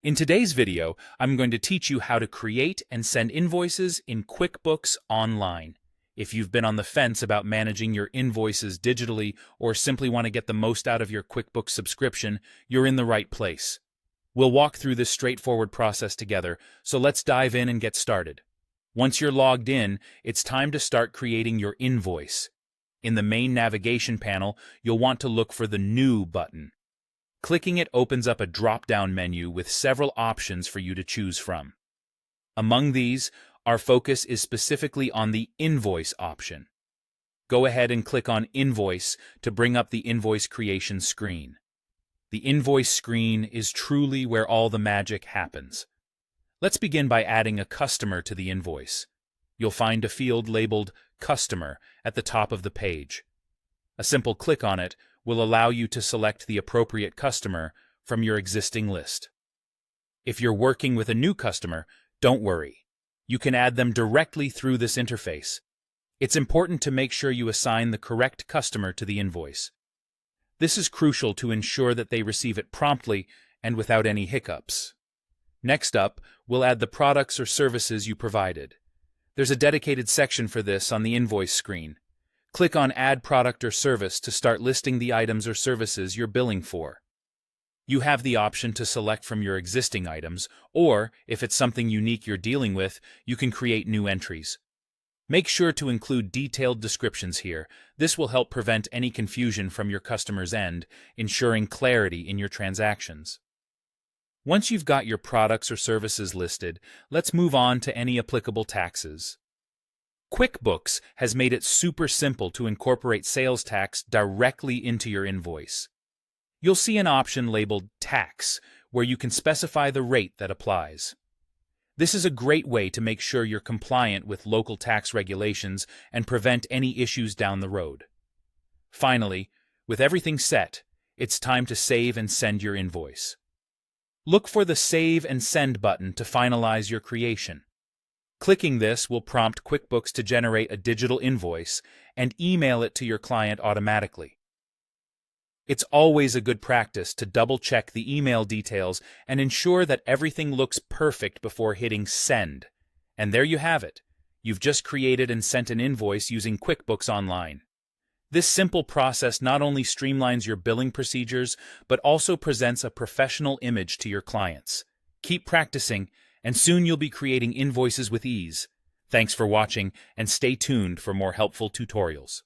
In today's video, I'm going to teach you how to create and send invoices in QuickBooks Online. If you've been on the fence about managing your invoices digitally or simply want to get the most out of your QuickBooks subscription, you're in the right place. We'll walk through this straightforward process together, so let's dive in and get started. Once you're logged in, it's time to start creating your invoice. In the main navigation panel, you'll want to look for the New button. Clicking it opens up a drop-down menu with several options for you to choose from. Among these, our focus is specifically on the Invoice option. Go ahead and click on Invoice to bring up the invoice creation screen. The invoice screen is truly where all the magic happens. Let's begin by adding a customer to the invoice. You'll find a field labeled Customer at the top of the page. A simple click on it will allow you to select the appropriate customer from your existing list. If you're working with a new customer, don't worry. You can add them directly through this interface. It's important to make sure you assign the correct customer to the invoice. This is crucial to ensure that they receive it promptly and without any hiccups. Next up, we'll add the products or services you provided. There's a dedicated section for this on the invoice screen. Click on Add Product or Service to start listing the items or services you're billing for. You have the option to select from your existing items, or, if it's something unique you're dealing with, you can create new entries. Make sure to include detailed descriptions here. This will help prevent any confusion from your customer's end, ensuring clarity in your transactions. Once you've got your products or services listed, let's move on to any applicable taxes. QuickBooks has made it super simple to incorporate sales tax directly into your invoice. You'll see an option labeled Tax, where you can specify the rate that applies. This is a great way to make sure you're compliant with local tax regulations and prevent any issues down the road. Finally, with everything set, it's time to save and send your invoice. Look for the Save and Send button to finalize your creation. Clicking this will prompt QuickBooks to generate a digital invoice and email it to your client automatically. It's always a good practice to double-check the email details and ensure that everything looks perfect before hitting Send. And there you have it. You've just created and sent an invoice using QuickBooks Online. This simple process not only streamlines your billing procedures, but also presents a professional image to your clients. Keep practicing, and soon you'll be creating invoices with ease. Thanks for watching, and stay tuned for more helpful tutorials.